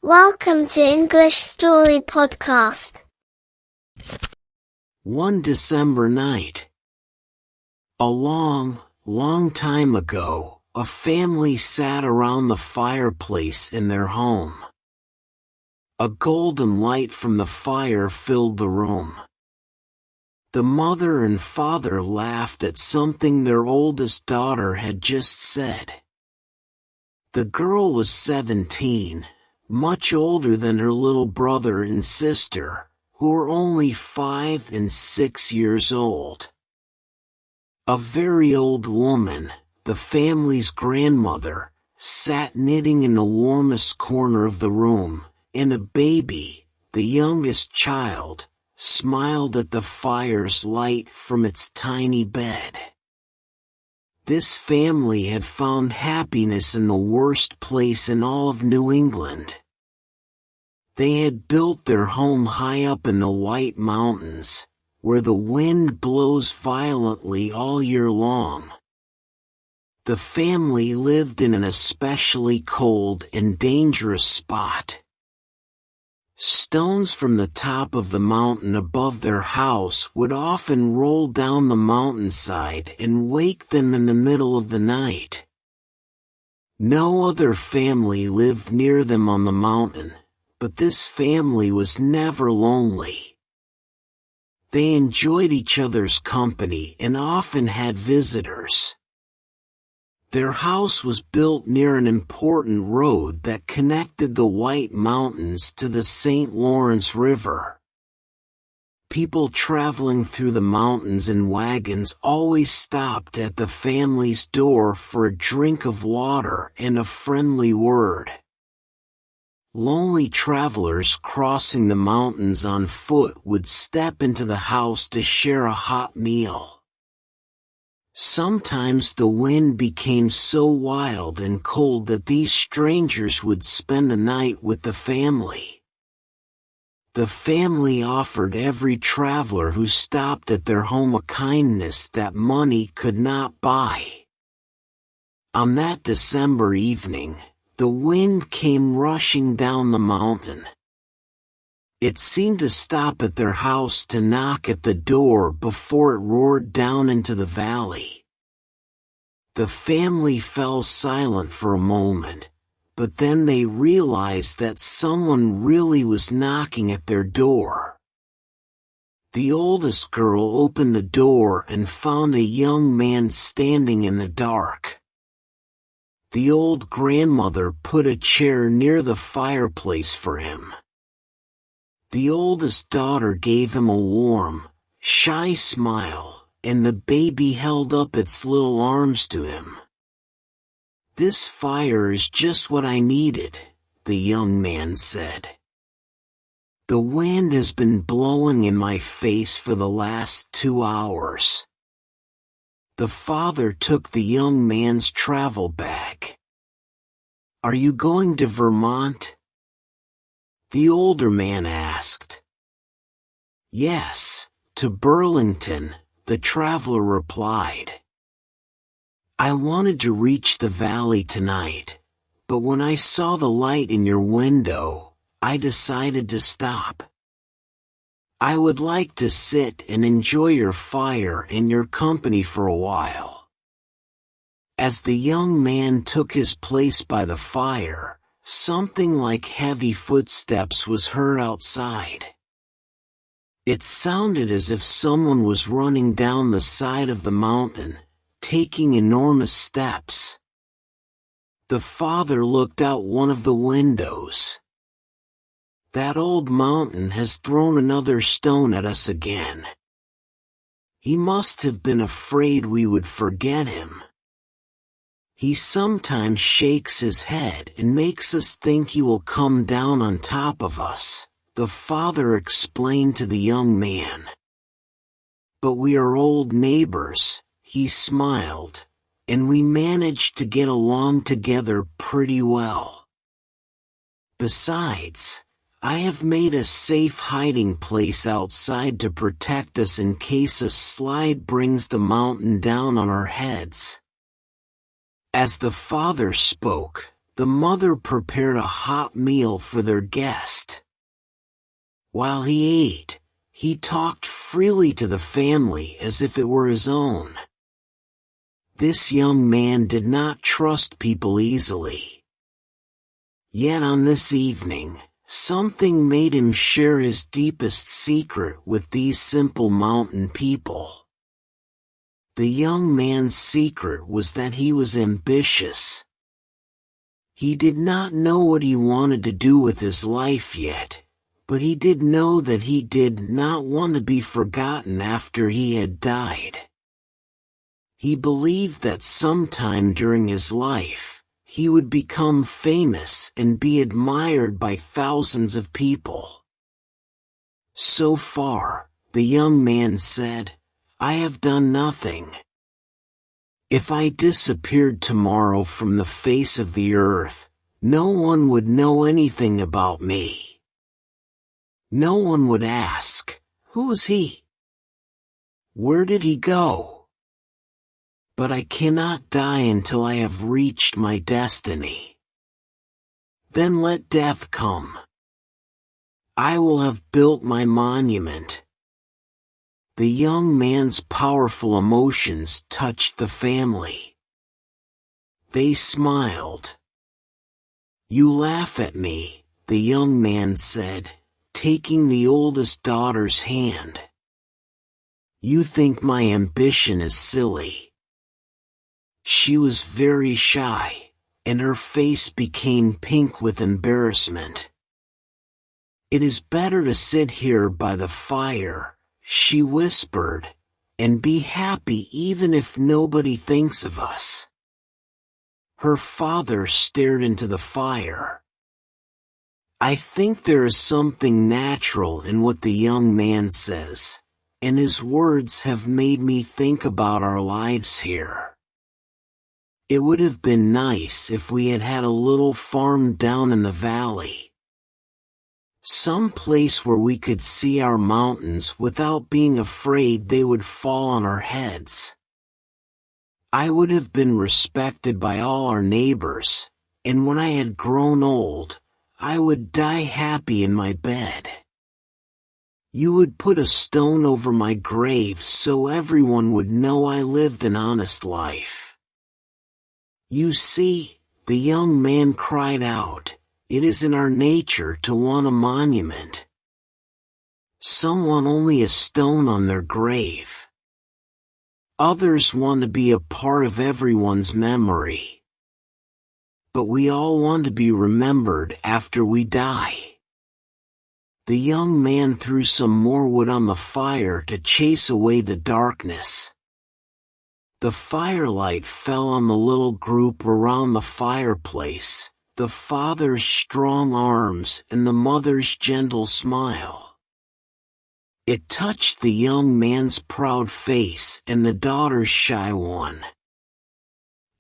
Welcome to English Story Podcast. One December night. A long time ago, a family sat around the fireplace in their home. A golden light from the fire filled the room. The mother and father laughed at something their oldest daughter had just said. The girl was 17, much older than her little brother and sister, who were only 5 and 6 years old. A very old woman, the family's grandmother, sat knitting in the warmest corner of the room, and a baby, the youngest child, smiled at the fire's light from its tiny bed. This family had found happiness in the worst place in all of New England. They had built their home high up in the White Mountains, where the wind blows violently all year long. The family lived in an especially cold and dangerous spot. Stones from the top of the mountain above their house would often roll down the mountainside and wake them in the middle of the night. No other family lived near them on the mountain, but this family was never lonely. They enjoyed each other's company and often had visitors. Their house was built near an important road that connected the White Mountains to the St. Lawrence River. People traveling through the mountains in wagons always stopped at the family's door for a drink of water and a friendly word. Lonely travelers crossing the mountains on foot would step into the house to share a hot meal. Sometimes the wind became so wild and cold that these strangers would spend the night with the family. The family offered every traveler who stopped at their home a kindness that money could not buy. On that December evening, the wind came rushing down the mountain. It seemed to stop at their house to knock at the door before it roared down into the valley. The family fell silent for a moment, but then they realized that someone really was knocking at their door. The oldest girl opened the door and found a young man standing in the dark. The old grandmother put a chair near the fireplace for him. The oldest daughter gave him a warm, shy smile, and the baby held up its little arms to him. "This fire is just what I needed," the young man said. "The wind has been blowing in my face for the last 2 hours." The father took the young man's travel bag. "Are you going to Vermont?" the older man asked. "Yes, to Burlington," the traveler replied. "I wanted to reach the valley tonight, but when I saw the light in your window, I decided to stop. I would like to sit and enjoy your fire and your company for a while." As the young man took his place by the fire, something like heavy footsteps was heard outside. It sounded as if someone was running down the side of the mountain, taking enormous steps. The father looked out one of the windows. "That old mountain has thrown another stone at us again. He must have been afraid we would forget him. He sometimes shakes his head and makes us think he will come down on top of us," the father explained to the young man. "But we are old neighbors," he smiled, "and we managed to get along together pretty well. Besides, I have made a safe hiding place outside to protect us in case a slide brings the mountain down on our heads." As the father spoke, The mother prepared a hot meal for their guest. While he ate, he talked freely to the family as if it were his own. This young man did not trust people easily. Yet on this evening, something made him share his deepest secret with these simple mountain people. The young man's secret was that he was ambitious. He did not know what he wanted to do with his life yet, but he did know that he did not want to be forgotten after he had died. He believed that sometime during his life, he would become famous and be admired by thousands of people. So far, the young man said, I have done nothing. If I disappeared tomorrow from the face of the earth, no one would know anything about me. No one would ask, who is he? Where did he go? But I cannot die until I have reached my destiny. Then let death come. I will have built my monument. The young man's powerful emotions touched the family. They smiled. You laugh at me, the young man said, taking the oldest daughter's hand. You think my ambition is silly. She was very shy, and her face became pink with embarrassment. It is better to sit here by the fire, she whispered, and be happy even if nobody thinks of us. Her father stared into the fire. I think there is something natural in what the young man says, and his words have made me think about our lives here. It would have been nice if we had had a little farm down in the valley. Some place where we could see our mountains without being afraid they would fall on our heads. I would have been respected by all our neighbors, and when I had grown old, I would die happy in my bed. You would put a stone over my grave so everyone would know I lived an honest life. You see, the young man cried out, it is in our nature to want a monument. Some want only a stone on their grave. Others want to be a part of everyone's memory. But we all want to be remembered after we die. The young man threw some more wood on the fire to chase away the darkness. The firelight fell on the little group around the fireplace, the father's strong arms and the mother's gentle smile. It touched the young man's proud face and the daughter's shy one.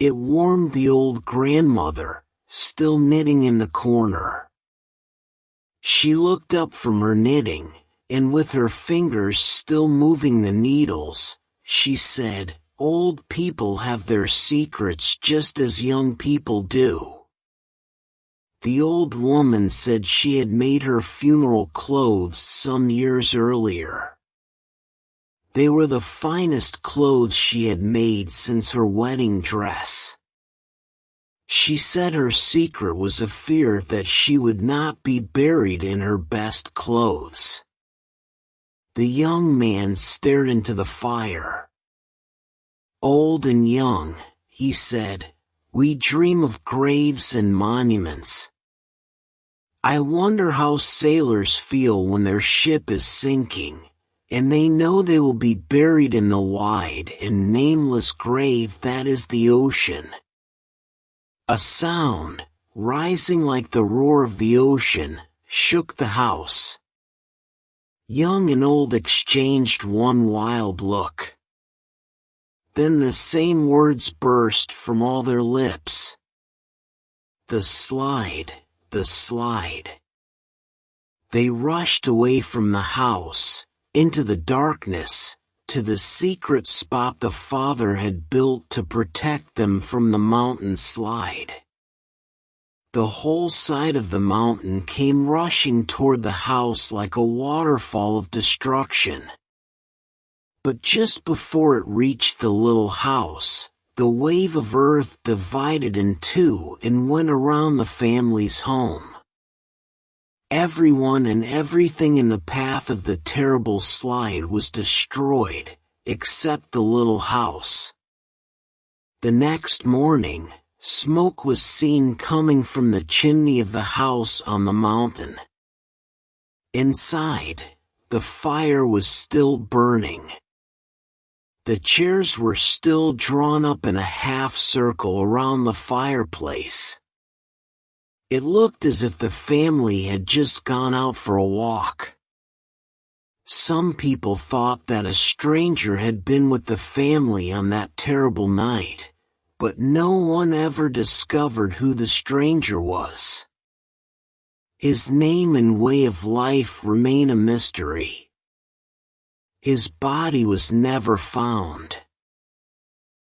It warmed the old grandmother, still knitting in the corner. She looked up from her knitting, and with her fingers still moving the needles, she said, Old people have their secrets just as young people do. The old woman said she had made her funeral clothes some years earlier. They were the finest clothes she had made since her wedding dress. She said her secret was a fear that she would not be buried in her best clothes. The young man stared into the fire. Old and young, he said, we dream of graves and monuments. I wonder how sailors feel when their ship is sinking, and they know they will be buried in the wide and nameless grave that is the ocean. A sound, rising like the roar of the ocean, shook the house. Young and old exchanged one wild look. Then the same words burst from all their lips. The slide, the slide. They rushed away from the house, into the darkness, to the secret spot the father had built to protect them from the mountain slide. The whole side of the mountain came rushing toward the house like a waterfall of destruction. But just before it reached the little house, the wave of earth divided in two and went around the family's home. Everyone and everything in the path of the terrible slide was destroyed, except the little house. The next morning, smoke was seen coming from the chimney of the house on the mountain. Inside, the fire was still burning. The chairs were still drawn up in a half circle around the fireplace. It looked as if the family had just gone out for a walk. Some people thought that a stranger had been with the family on that terrible night, but no one ever discovered who the stranger was. His name and way of life remain a mystery. His body was never found.